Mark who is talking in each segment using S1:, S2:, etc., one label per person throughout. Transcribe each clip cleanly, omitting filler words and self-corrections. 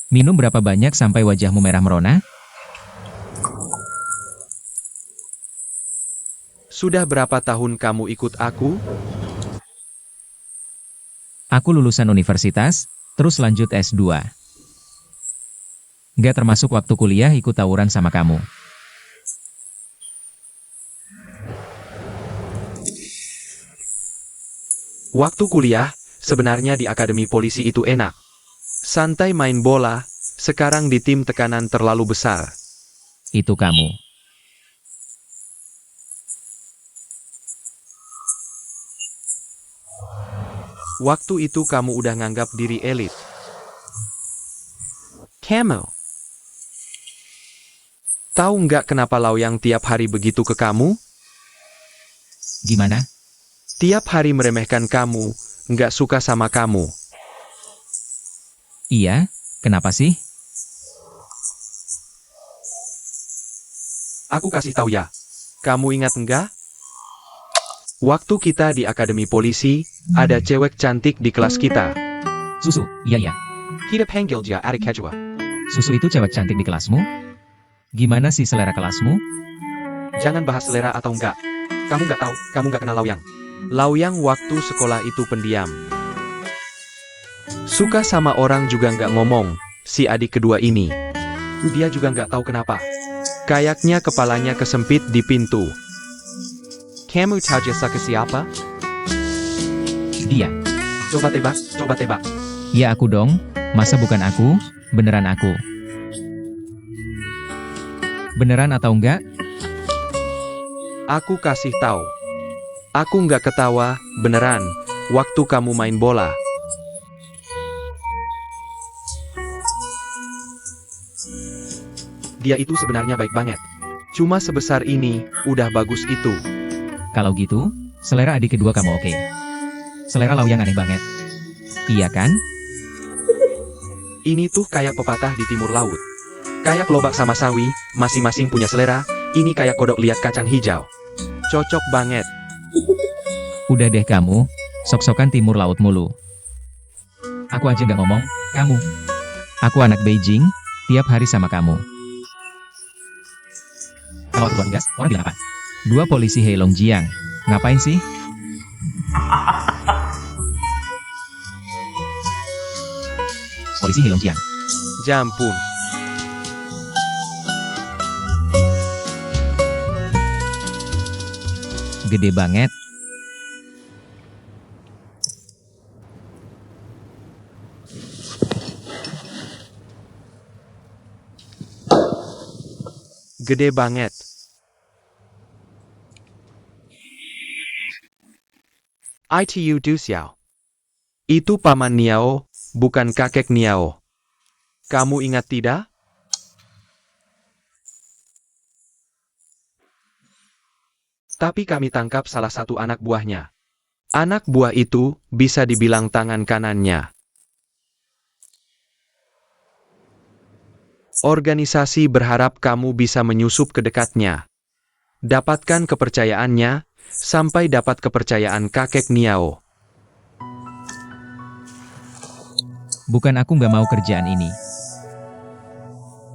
S1: Minum berapa banyak sampai wajahmu merah merona?
S2: Sudah berapa tahun kamu ikut aku?
S1: Aku lulusan universitas, terus lanjut S2. Nggak termasuk waktu kuliah ikut tawuran sama kamu.
S2: Waktu kuliah, sebenarnya di akademi polisi itu enak. Santai main bola, sekarang di tim tekanan terlalu besar.
S1: Itu kamu.
S2: Waktu itu kamu udah nganggap diri elit. Kamu. Tahu nggak kenapa Laoyang tiap hari begitu ke kamu?
S1: Gimana?
S2: Tiap hari meremehkan kamu, nggak suka sama kamu.
S1: Iya, kenapa sih?
S2: Aku kasih tahu ya. Kamu ingat nggak? Waktu kita di akademi polisi, ada cewek cantik di kelas kita.
S1: Susu, iya.
S2: Kita panggil dia adik kejua.
S1: Susu itu cewek cantik di kelasmu? Gimana sih selera kelasmu?
S2: Jangan bahas selera atau enggak. Kamu nggak tahu, kamu nggak kenal Laoyang. Laoyang waktu sekolah itu pendiam. Suka sama orang juga nggak ngomong, si adik kedua ini. Dia juga nggak tahu kenapa. Kayaknya kepalanya kesempit di pintu. Kamu tahu dia suka siapa?
S1: Dia.
S2: Coba tebak, coba tebak.
S1: Ya aku dong, masa bukan aku? Beneran aku. Beneran atau enggak?
S2: Aku kasih tahu. Aku nggak ketawa, beneran, waktu kamu main bola. Dia itu sebenarnya baik banget. Cuma sebesar ini, udah bagus itu.
S1: Kalau gitu, selera adik kedua kamu oke. Selera Laoyang aneh banget. Iya kan?
S2: Ini tuh kayak pepatah di timur laut. Kayak lobak sama sawi, masing-masing punya selera, ini kayak kodok lihat kacang hijau. Cocok banget.
S1: Udah deh kamu, sok-sokan timur laut mulu. Aku aja nggak ngomong, kamu. Aku anak Beijing, tiap hari sama kamu. Kalau aku gas, orang bilang apa? Dua polisi Heilongjiang. Ngapain sih? Polisi Heilongjiang.
S2: Jampun.
S1: Gede banget.
S2: Gede banget. ITU Du Xiao. Itu paman Niao, bukan kakek Niao. Kamu ingat tidak? Tapi kami tangkap salah satu anak buahnya. Anak buah itu bisa dibilang tangan kanannya. Organisasi berharap kamu bisa menyusup ke dekatnya. Dapatkan kepercayaannya, sampai dapat kepercayaan kakek Niao.
S1: Bukan aku nggak mau kerjaan ini.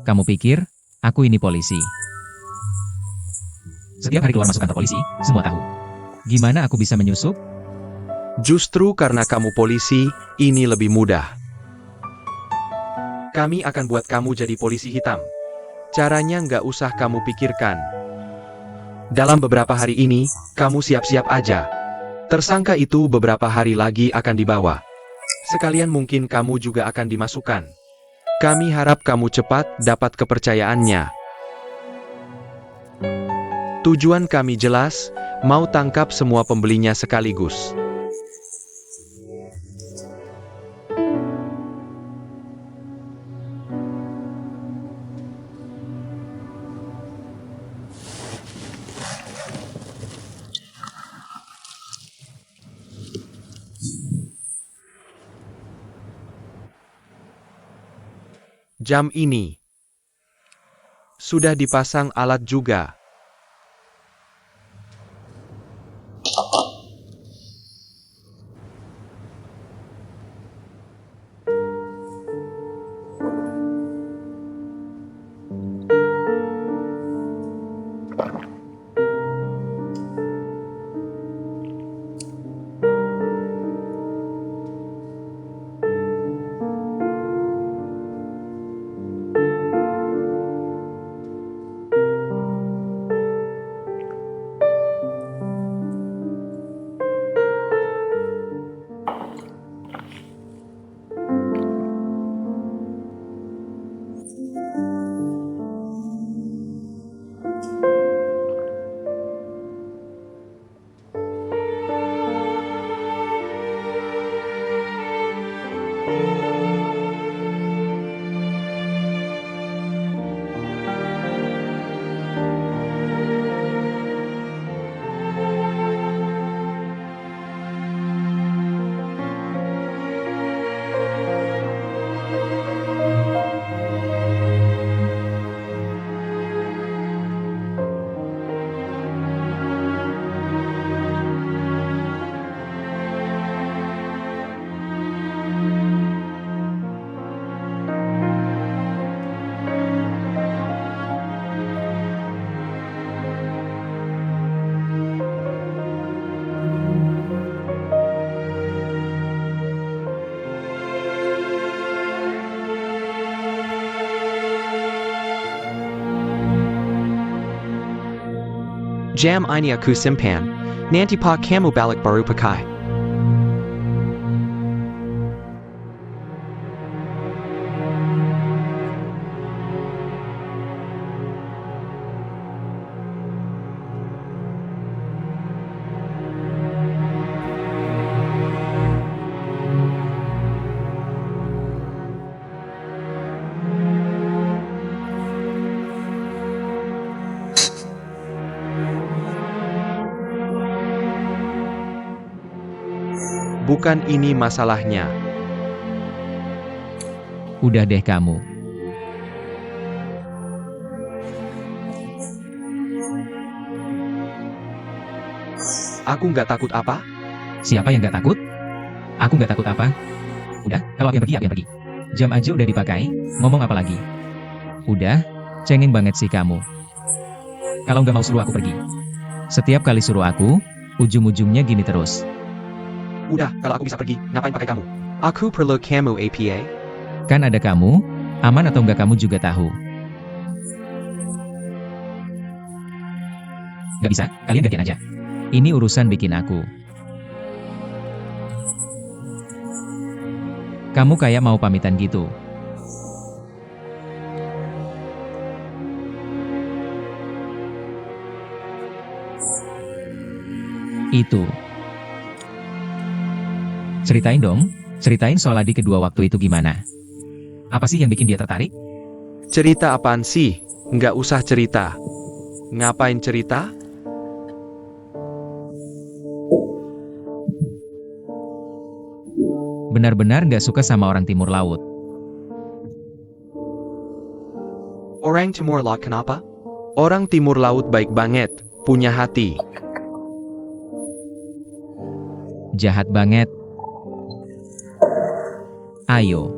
S1: Kamu pikir, aku ini polisi. Setiap hari keluar masuk kantor polisi, semua tahu. Gimana aku bisa menyusup?
S2: Justru karena kamu polisi, ini lebih mudah. Kami akan buat kamu jadi polisi hitam. Caranya nggak usah kamu pikirkan. Dalam beberapa hari ini, kamu siap-siap aja. Tersangka itu beberapa hari lagi akan dibawa. Sekalian mungkin kamu juga akan dimasukkan. Kami harap kamu cepat dapat kepercayaannya. Tujuan kami jelas, mau tangkap semua pembelinya sekaligus. Jam ini sudah dipasang alat juga. Jam ini aku simpan, nanti pak kamu balik baru pakai. Bukan ini masalahnya.
S1: Udah deh kamu.
S2: Aku nggak takut apa?
S1: Siapa yang nggak takut? Aku nggak takut apa? Udah, kalau aku yang pergi. Jam aja udah dipakai, ngomong apa lagi? Udah, cengeng banget sih kamu. Kalau nggak mau suruh aku pergi. Setiap kali suruh aku, ujung-ujungnya gini terus.
S2: Udah, kalau aku bisa pergi, ngapain pakai kamu? Aku perlu kamu APA.
S1: Kan ada kamu, aman atau nggak kamu juga tahu. Nggak bisa, kalian gantian aja. Ini urusan bikin aku. Kamu kayak mau pamitan gitu. Itu. Ceritain dong, ceritain soal adik kedua waktu itu gimana? Apa sih yang bikin dia tertarik?
S2: Cerita apaan sih? Nggak usah cerita. Ngapain cerita?
S1: Benar-benar nggak suka sama orang Timur Laut.
S2: Orang Timur Laut kenapa? Orang Timur Laut baik banget, punya hati.
S1: Jahat banget. Ayo.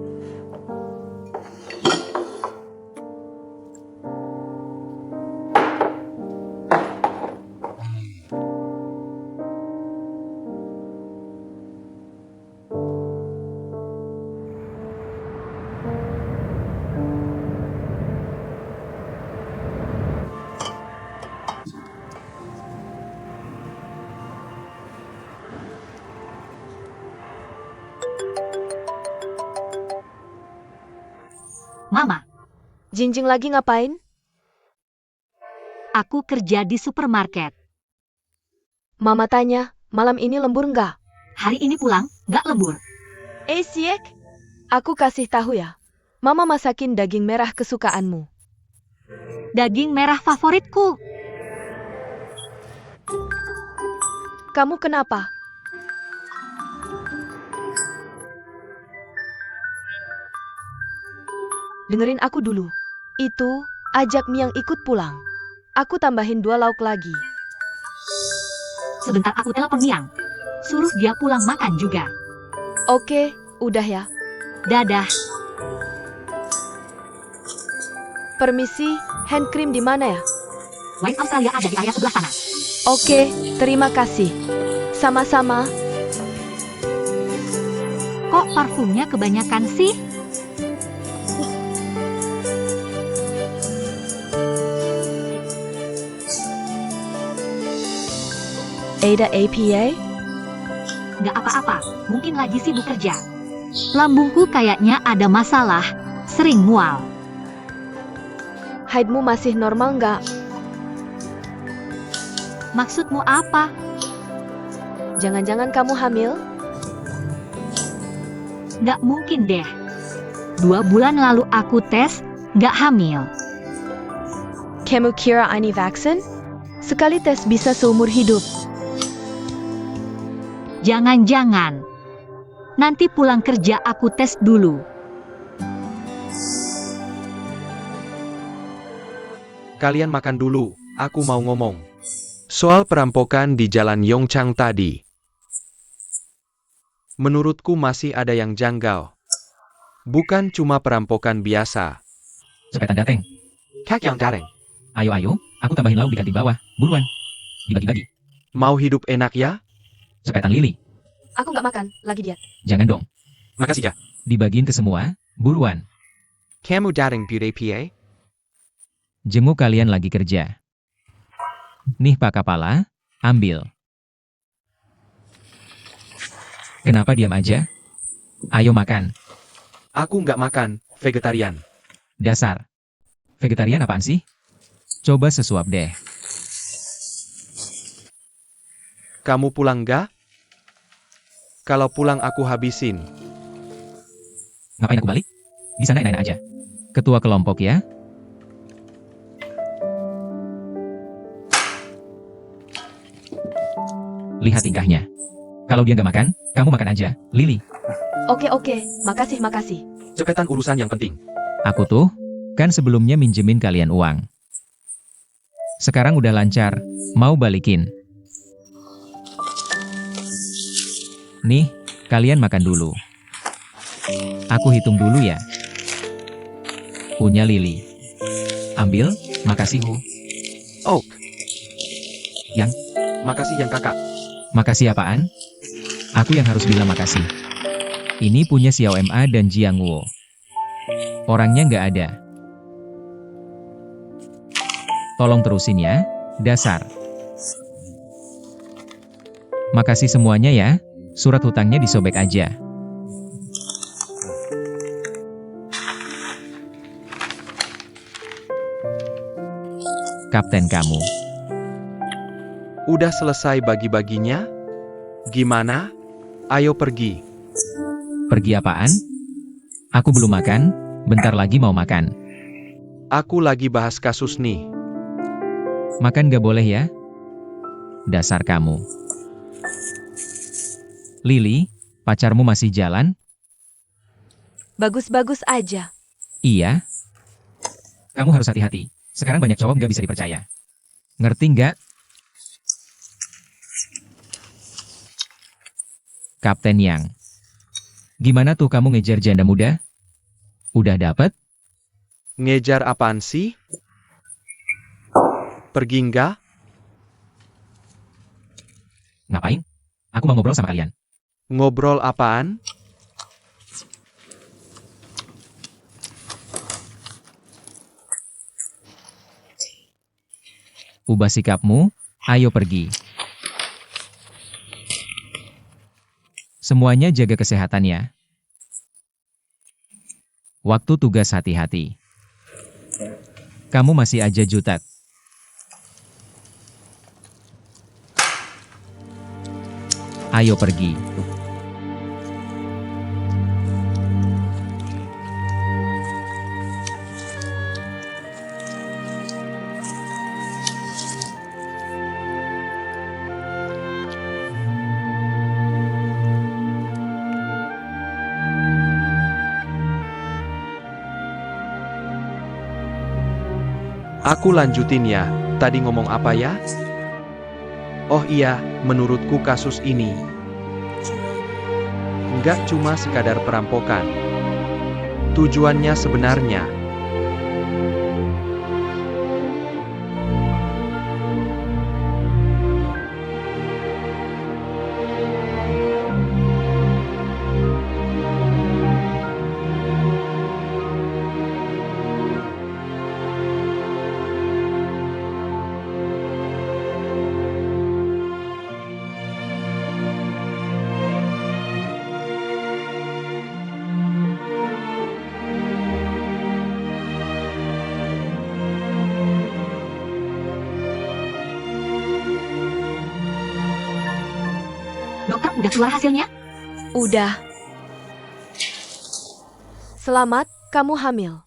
S3: Mama,
S4: Jinjing lagi ngapain?
S3: aku kerja di supermarket.
S4: Mama tanya, malam ini lembur nggak?
S3: Hari ini pulang, nggak lembur.
S4: Siek, aku kasih tahu ya. Mama masakin daging merah kesukaanmu.
S3: Daging merah favoritku.
S4: Kamu kenapa? Dengerin aku dulu. Itu, ajak Miang ikut pulang. Aku tambahin 2 lauk lagi.
S3: Sebentar aku telepon Miang. Suruh dia pulang makan juga.
S4: Oke, udah ya.
S3: Dadah.
S4: Permisi, hand cream di mana ya?
S3: Wine Australia ada di area sebelah sana.
S4: Oke, terima kasih. Sama-sama.
S3: Kok parfumnya kebanyakan sih?
S4: Ada APA?
S3: Nggak apa-apa, mungkin lagi sibuk kerja. Lambungku kayaknya ada masalah, sering mual.
S4: Haidmu masih normal nggak?
S3: Maksudmu apa?
S4: Jangan-jangan kamu hamil?
S3: Nggak mungkin deh. 2 bulan lalu aku tes, nggak hamil.
S4: Kamu kira ini vaksin? Sekali tes bisa seumur hidup.
S3: Jangan-jangan. Nanti pulang kerja aku tes dulu.
S2: Kalian makan dulu, aku mau ngomong. Soal perampokan di Jalan Yongchang tadi. Menurutku masih ada yang janggal. Bukan cuma perampokan biasa.
S1: Cepetan dateng.
S2: Kak yang dareng.
S1: Ayo, aku tambahin lauk di kantin bawah. Buruan. Dibagi-bagi.
S2: Mau hidup enak ya?
S1: Cepetan Lili.
S4: Aku nggak makan, lagi diet.
S1: Jangan dong.
S2: Makasih ya.
S1: Dibagiin ke semua. Buruan.
S2: Kamu dareng bude PA?
S1: Jenguk kalian lagi kerja. Nih Pak Kepala, ambil. Kenapa diam aja? Ayo makan.
S2: Aku nggak makan, vegetarian.
S1: Dasar. Vegetarian apaan sih? Coba sesuap deh.
S2: Kamu pulang nggak? Kalau pulang aku habisin.
S1: Ngapain aku balik? Di sana enak-enak aja. Ketua kelompok ya. Lihat tingkahnya. Kalau dia nggak makan, kamu makan aja, Lili.
S4: Oke, makasih.
S2: Cepetan urusan yang penting.
S1: Aku tuh, kan sebelumnya minjemin kalian uang. Sekarang udah lancar, mau balikin. Nih, kalian makan dulu. Aku hitung dulu ya. Punya Lili. Ambil, makasih Hu.
S2: Oh,
S1: Yang,
S2: makasih yang kakak.
S1: makasih apaan? Aku yang harus bilang makasih. Ini punya Xiao Ma dan Jiang Wo. Orangnya nggak ada. Tolong terusin ya, dasar. Makasih semuanya ya, surat hutangnya disobek aja. Kapten kamu.
S2: Udah selesai bagi-baginya? Gimana? Ayo pergi.
S1: Pergi apaan? Aku belum makan, bentar lagi mau makan.
S2: Aku lagi bahas kasus nih.
S1: Makan gak boleh ya? Dasar kamu. Lili, pacarmu masih jalan?
S4: Bagus-bagus aja.
S1: Iya. Kamu harus hati-hati. Sekarang banyak cowok gak bisa dipercaya. Ngerti nggak? Kapten Yang. Gimana tuh kamu ngejar janda muda? Udah dapet?
S2: Ngejar apaan sih? Pergi nggak?
S1: Ngapain? Aku mau ngobrol sama kalian.
S2: Ngobrol apaan?
S1: Ubah sikapmu, ayo pergi. Semuanya jaga kesehatan ya. Waktu tugas hati-hati. Kamu masih aja jutek. Ayo pergi.
S2: Aku lanjutin ya, tadi ngomong apa ya? Oh iya, menurutku kasus ini nggak cuma sekadar perampokan. Tujuannya sebenarnya
S3: Dokter, udah keluar hasilnya?
S4: Udah. Selamat, kamu hamil.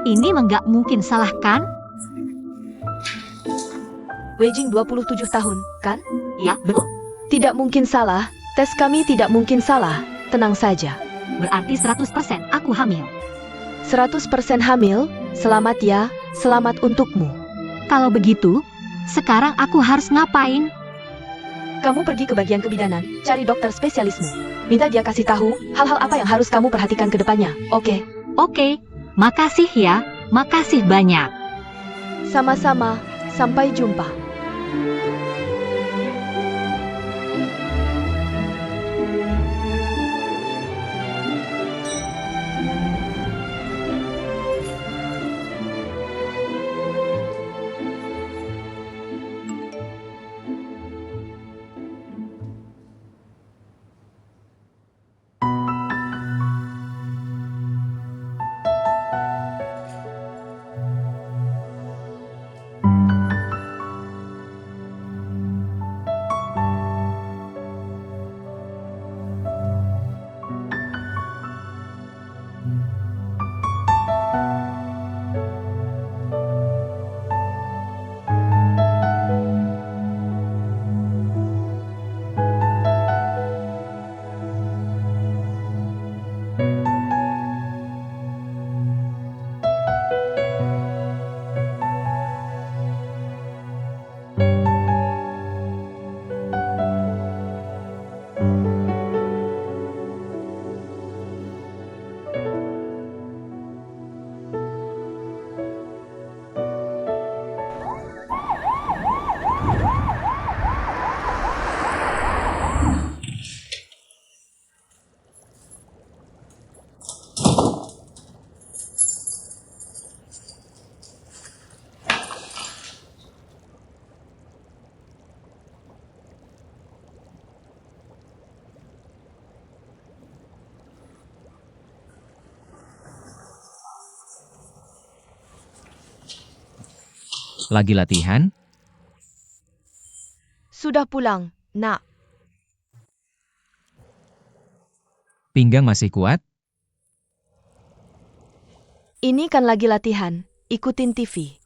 S3: Ini nggak mungkin salah kan?
S4: Weijing 27 tahun, kan?
S3: Ya, betul.
S4: Tidak mungkin salah, tes kami tidak mungkin salah. Tenang saja.
S3: Berarti 100% aku hamil.
S4: 100% hamil, selamat ya, selamat untukmu.
S3: Kalau begitu, sekarang aku harus ngapain?
S4: Kamu pergi ke bagian kebidanan, cari dokter spesialismu. Minta dia kasih tahu hal-hal apa yang harus kamu perhatikan ke depannya, oke?
S3: Oke, makasih ya, makasih banyak.
S4: Sama-sama, sampai jumpa.
S1: Lagi latihan?
S4: Sudah pulang, nak.
S1: Pinggang masih kuat?
S4: Ini kan lagi latihan, ikutin TV.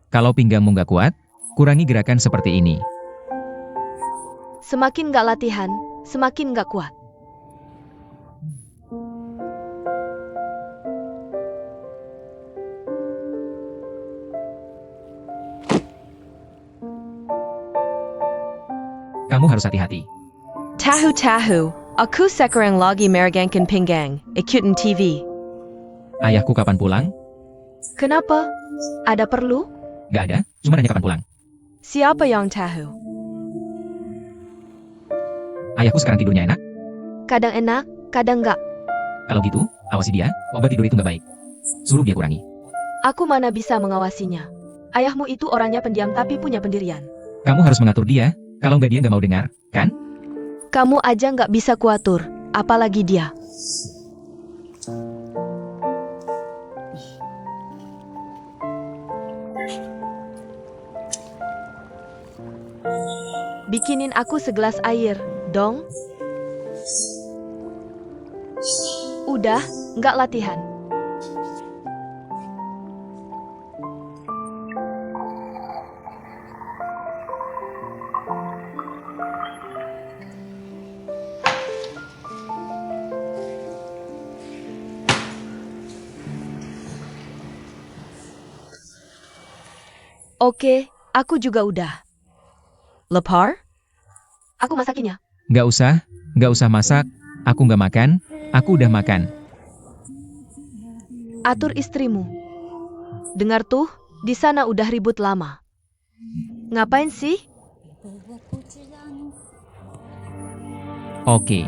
S1: Kalau pinggangmu nggak kuat, kurangi gerakan seperti ini.
S4: Semakin gak latihan, semakin gak kuat.
S1: Kamu harus hati-hati.
S4: Tahu, aku sekarang lagi meragangkan pinggang, ikutin TV.
S1: Ayahku kapan pulang?
S4: Kenapa? Ada perlu?
S1: Nggak ada, cuma nanya kapan pulang.
S4: Siapa yang tahu?
S1: Ayahku sekarang tidurnya enak?
S4: Kadang enak, kadang gak.
S1: Kalau gitu, awasi dia, obat tidur itu nggak baik. Suruh dia kurangi.
S4: Aku mana bisa mengawasinya. Ayahmu itu orangnya pendiam tapi punya pendirian.
S1: Kamu harus mengatur dia, kalau nggak dia nggak mau dengar, kan?
S4: Kamu aja gak bisa kuatur, apalagi dia. Bikinin aku segelas air, dong. Udah, nggak latihan. Oke, aku juga udah. Lapar? Aku masakinnya.
S1: Nggak usah masak, aku nggak makan, aku udah makan.
S4: Atur istrimu. Dengar tuh, di sana udah ribut lama. Ngapain sih?
S1: Oke.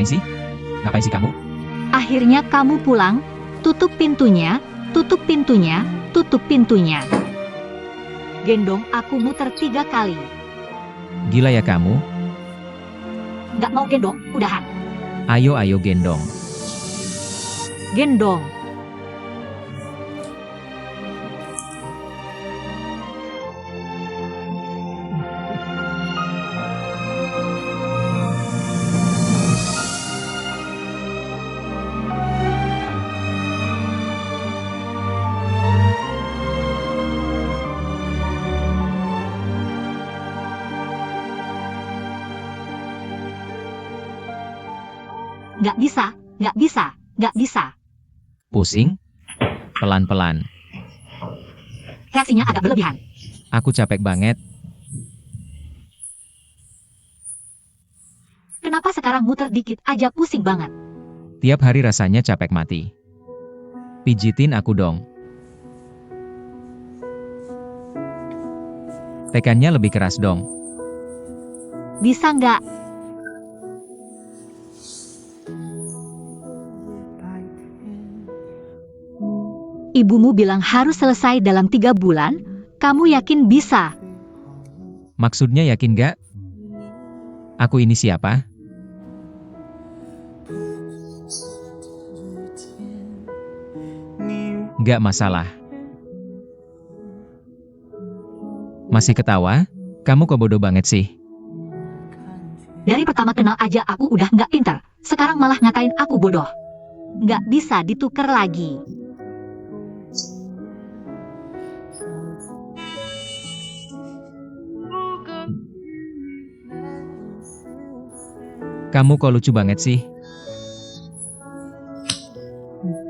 S1: Ngapain sih? Ngapain sih kamu?
S3: Akhirnya kamu pulang. Tutup pintunya, tutup pintunya, tutup pintunya. Gendong aku muter 3 kali.
S1: Gila ya kamu?
S3: Nggak mau gendong, udahan.
S1: Ayo gendong.
S3: Gendong. Nggak bisa, nggak bisa, nggak bisa.
S1: Pusing? Pelan-pelan.
S3: Reaksinya agak berlebihan.
S1: Aku capek banget.
S3: Kenapa sekarang muter dikit aja pusing banget?
S1: Tiap hari rasanya capek mati. Pijitin aku dong. Tekannya lebih keras dong.
S3: Bisa nggak? Ibumu bilang harus selesai dalam 3 bulan. Kamu yakin bisa?
S1: Maksudnya yakin gak? Aku ini siapa? Gak masalah. Masih ketawa? Kamu kok bodoh banget sih?
S3: Dari pertama kenal aja aku udah nggak pintar. Sekarang malah ngatain aku bodoh. Nggak bisa ditukar lagi.
S1: Kamu kok lucu banget sih?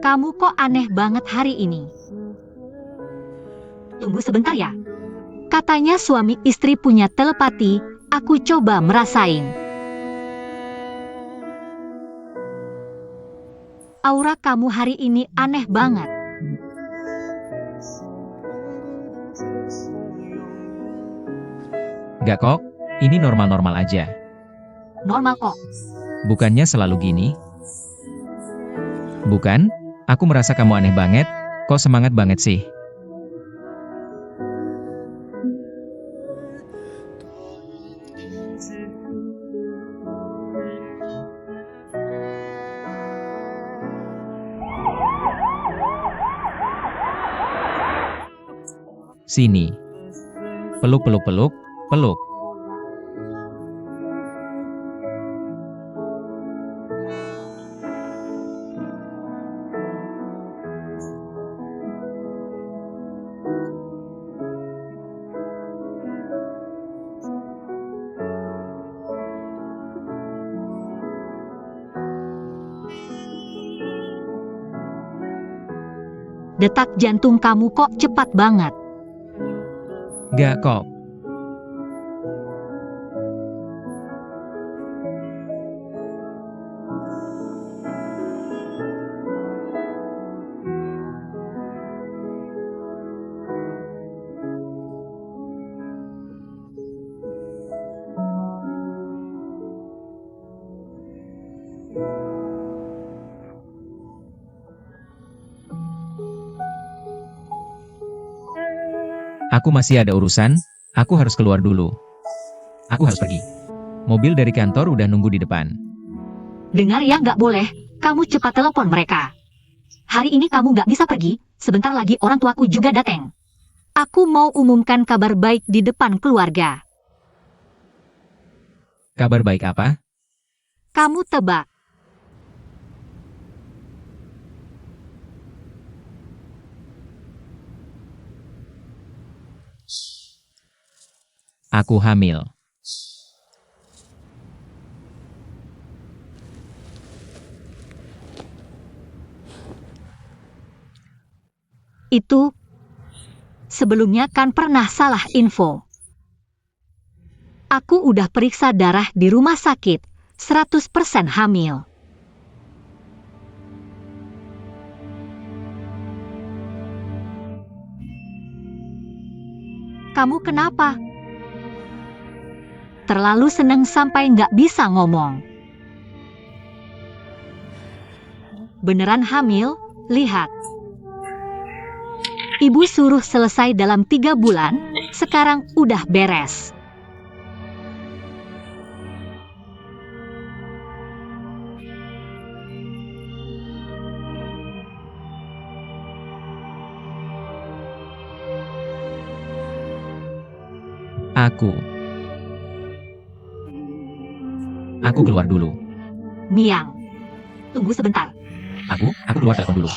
S3: Kamu kok aneh banget hari ini. Tunggu sebentar ya. Katanya suami istri punya telepati. Aku coba merasain. Aura kamu hari ini aneh banget.
S1: Gak kok, ini normal-normal aja.
S3: Normal kok.
S1: Bukannya selalu gini? Bukan? Aku merasa kamu aneh banget. Kok semangat banget sih? Sini. Peluk, peluk, peluk, peluk.
S3: Detak jantung kamu kok cepat banget.
S1: Gak kok. Aku masih ada urusan, aku harus keluar dulu. Aku harus pergi. Mobil dari kantor udah nunggu di depan.
S3: Dengar ya nggak boleh. Kamu cepat telepon mereka. Hari ini kamu nggak bisa pergi. Sebentar lagi orang tuaku juga datang. Aku mau umumkan kabar baik di depan keluarga.
S1: Kabar baik apa?
S3: Kamu tebak.
S1: Aku hamil.
S3: Itu sebelumnya kan pernah salah info. Aku udah periksa darah di rumah sakit, 100% hamil. Kamu kenapa? Terlalu seneng sampai nggak bisa ngomong. beneran hamil? Lihat. Ibu suruh selesai dalam 3 bulan, sekarang udah beres.
S1: Aku keluar dulu.
S3: Miang, tunggu sebentar.
S1: Aku keluar telepon dulu.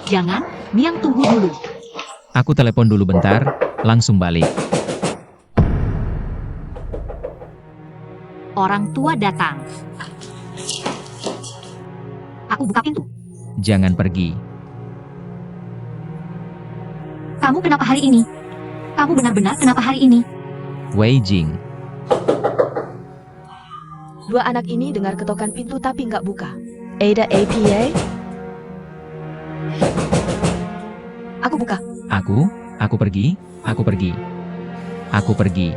S3: Jangan, Miang tunggu dulu.
S1: Aku telepon dulu bentar, langsung balik.
S3: Orang tua datang. Aku buka pintu.
S1: Jangan pergi.
S3: Kamu kenapa hari ini? Kamu benar-benar kenapa hari ini?
S1: Wei Jing.
S4: 2 anak ini dengar ketokan pintu tapi nggak buka. Ada APA? Aku buka.
S1: Aku pergi. Aku pergi.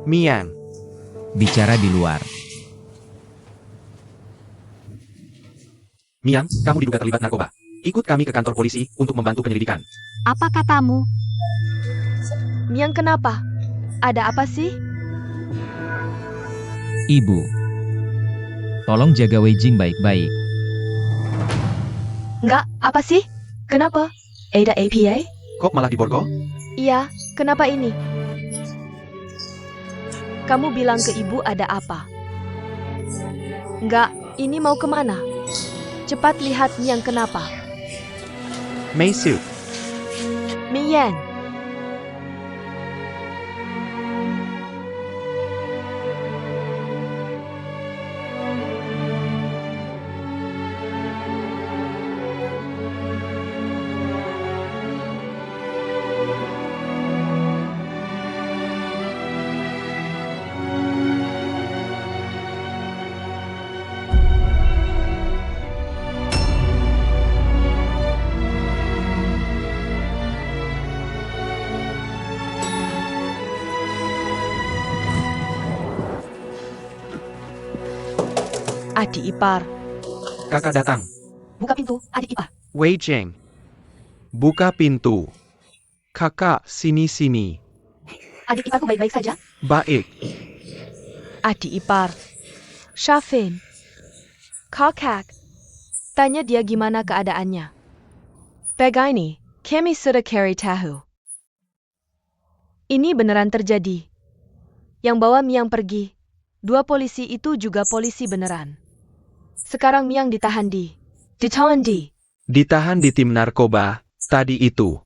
S2: Miang,
S1: Bicara di luar.
S2: Miang, kamu diduga terlibat narkoba. Ikut kami ke kantor polisi untuk membantu penyelidikan.
S3: Apa katamu?
S4: Miang kenapa? Ada apa sih?
S1: Ibu. Tolong jaga Wei Jing baik-baik.
S4: Nggak, apa sih? Kenapa? Ada APA?
S2: Kok malah diborgol?
S4: Iya, kenapa ini? Kamu bilang ke ibu ada apa? Nggak, ini mau kemana? Cepat lihat Miang kenapa?
S2: Mei Su,
S4: Mian. Adik ipar.
S2: kakak datang.
S3: Buka pintu, adik ipar.
S2: Wei Jing, buka pintu. Kakak, sini-sini.
S3: Adik iparku baik-baik saja?
S2: Baik.
S4: Adik ipar. Shafin. Kakak. Tanya dia gimana keadaannya. Begini, kami sudah cari tahu. Ini beneran terjadi. Yang bawa Miang pergi. 2 polisi itu juga polisi beneran. Sekarang Miang ditahan di
S2: Ditahan di tim narkoba, tadi itu.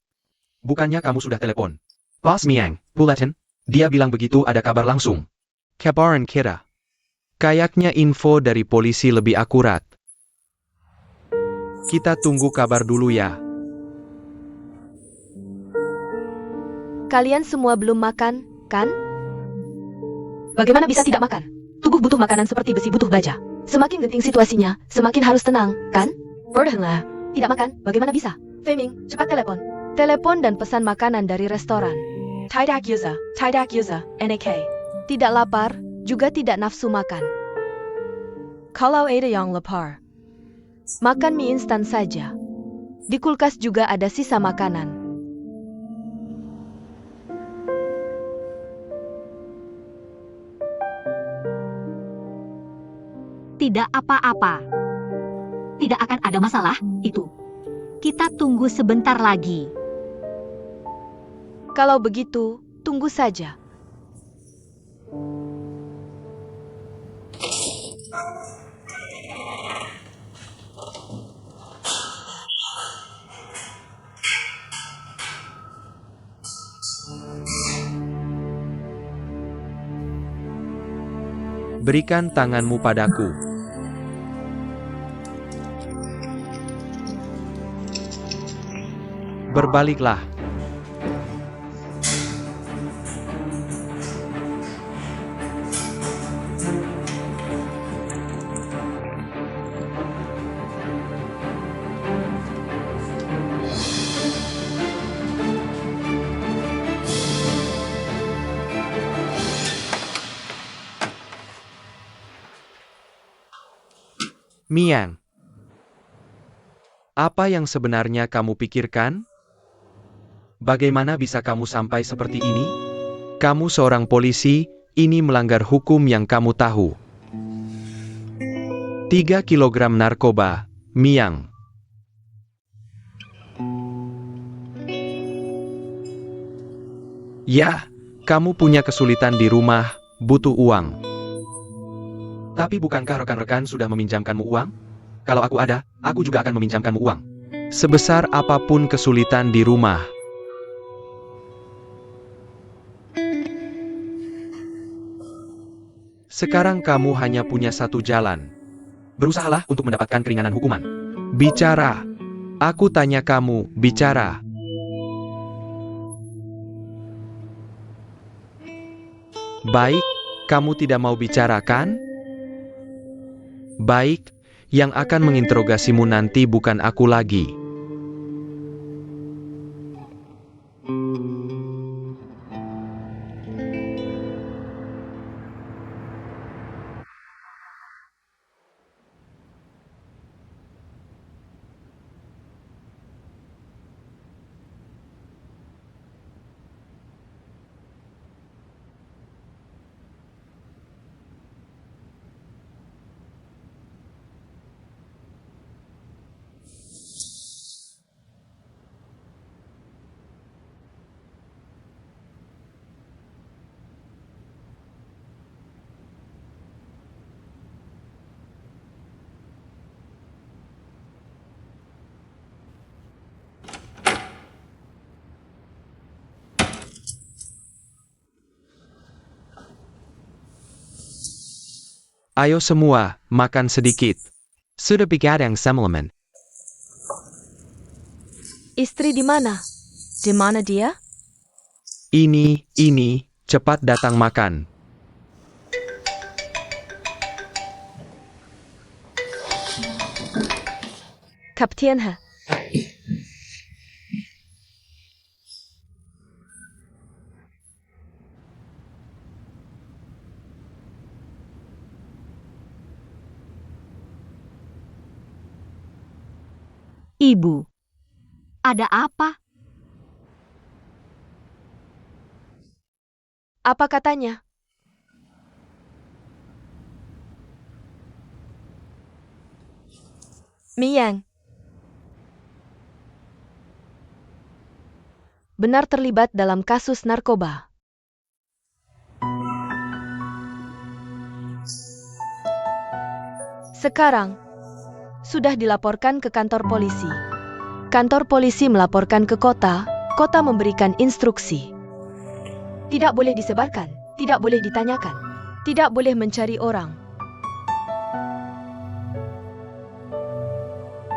S2: Bukannya kamu sudah telepon? Bos Miang, Bulletin, dia bilang begitu ada kabar langsung. Kabaran kita. Kayaknya info dari polisi lebih akurat. Kita tunggu kabar dulu ya.
S4: Kalian semua belum makan, kan?
S3: Bagaimana bisa tidak makan? Tubuh butuh makanan seperti besi butuh baja. Semakin genting situasinya, semakin harus tenang, kan? Berdengar. Tidak makan, bagaimana bisa? Fei-Ming, cepat telepon.
S4: Telepon dan pesan makanan dari restoran. Tidak user, NAK. Tidak lapar, juga tidak nafsu makan. Kalau ada yang lapar, makan mie instan saja. Di kulkas juga ada sisa makanan.
S3: Tidak apa-apa. Tidak akan ada masalah, itu. Kita tunggu sebentar lagi.
S4: Kalau begitu, tunggu saja.
S2: Berikan tanganmu padaku. Berbaliklah. Miang, apa yang sebenarnya kamu pikirkan? Bagaimana bisa kamu sampai seperti ini? Kamu seorang polisi, ini melanggar hukum yang kamu tahu. 3 kilogram narkoba, Miang. Ya, kamu punya kesulitan di rumah, butuh uang. Tapi bukankah rekan-rekan sudah meminjamkanmu uang? Kalau aku ada, aku juga akan meminjamkanmu uang. Sebesar apapun kesulitan di rumah. Sekarang kamu hanya punya satu jalan. Berusahalah untuk mendapatkan keringanan hukuman. Bicara. Aku tanya kamu, bicara. Baik, kamu tidak mau bicara kan? Baik, yang akan menginterogasimu nanti bukan aku lagi. Ayo semua, makan sedikit. Sudah begadang semalaman.
S4: Istri di mana? Di mana dia?
S2: Ini, cepat datang makan.
S4: Kapten He.
S3: Ibu, ada apa?
S4: Apa katanya? Miang. Benar terlibat dalam kasus narkoba. Sekarang, sudah dilaporkan ke kantor polisi. Kantor polisi melaporkan ke kota, kota memberikan instruksi. Tidak boleh disebarkan, tidak boleh ditanyakan, tidak boleh mencari orang.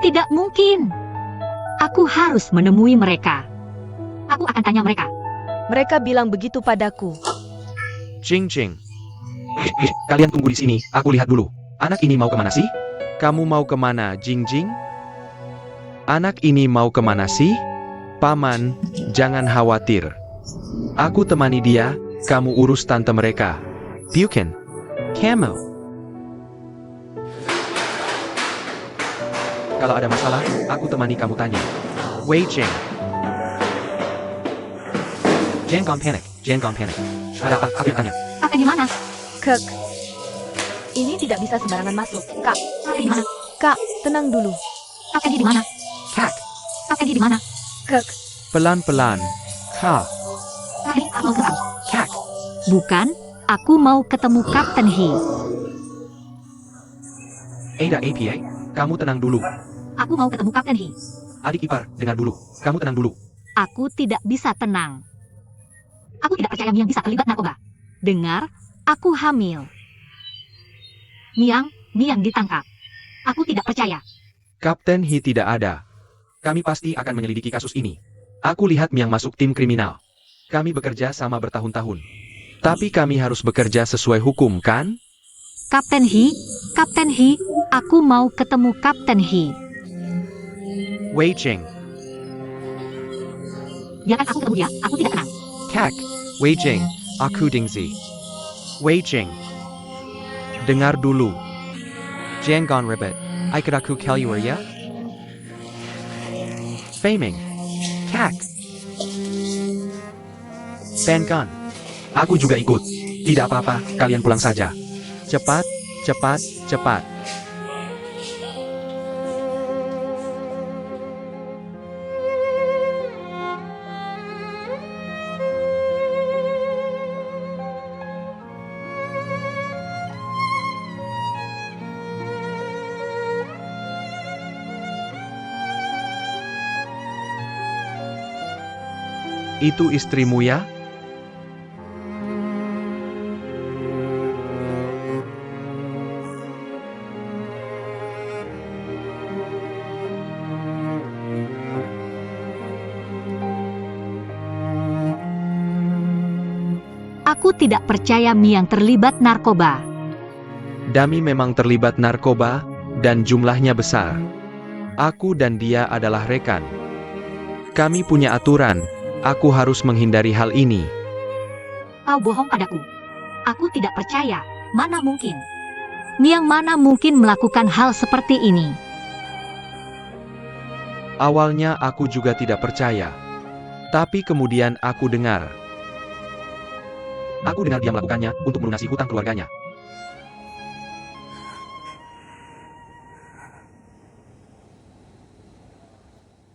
S3: Tidak mungkin. Aku harus menemui mereka. Aku akan tanya mereka.
S4: Mereka bilang begitu padaku.
S2: Jing. Kalian tunggu di sini, aku lihat dulu. Anak ini mau kemana sih? Kamu mau kemana, Jing? Anak ini mau kemana sih? Paman, jangan khawatir. Aku temani dia, kamu urus tante mereka. Bukan. Kamu. Kalau ada masalah, aku temani kamu tanya. Wei Jing. Jangan panik. Ada apa? Aku yang tanya.
S3: Kakak di mana?
S4: Kek. Ini tidak bisa sembarangan masuk. Kak,
S3: Kak Fengi di mana?
S4: Kak, tenang dulu.
S3: Kak Fengi di mana?
S2: Kak,
S3: Kak Fengi di mana?
S4: Kak,
S2: pelan-pelan. Kak,
S3: Kak Fengi, aku mau ketemu.
S2: Kak.
S3: Bukan, aku mau ketemu Kapten Hee.
S2: Ada APA, kamu tenang dulu.
S3: Aku mau ketemu Kapten Hee.
S2: Adik ipar, dengar dulu. Kamu tenang dulu.
S3: Aku tidak bisa tenang. Aku tidak percaya Miang bisa terlibat narkoba. Dengar, aku hamil. Miang ditangkap. Aku tidak percaya.
S2: Kapten Hee tidak ada. Kami pasti akan menyelidiki kasus ini. Aku lihat Miang masuk tim kriminal. Kami bekerja sama bertahun-tahun. Tapi kami harus bekerja sesuai hukum, kan?
S3: Kapten Hee, aku mau ketemu Kapten Hee.
S2: Wei Cheng,
S3: Biarkan aku ketemu dia, aku tidak tenang.
S2: Kak, Wei Cheng, aku Dingzi. Wei Cheng. Dengar dulu. Jangan ribet. Ikut aku keluar ya? Faming. Kak. Fan. Aku juga ikut. Tidak apa-apa, kalian pulang saja. Cepat, cepat, cepat. Itu istrimu ya?
S3: Aku tidak percaya Miang terlibat narkoba.
S2: Dami memang terlibat narkoba, dan jumlahnya besar. Aku dan dia adalah rekan. Kami punya aturan, aku harus menghindari hal ini.
S3: Kau bohong padaku. Aku tidak percaya, mana mungkin. Miang mana mungkin melakukan hal seperti ini.
S2: Awalnya aku juga tidak percaya. Tapi kemudian aku dengar. Aku dengar dia melakukannya untuk melunasi hutang keluarganya.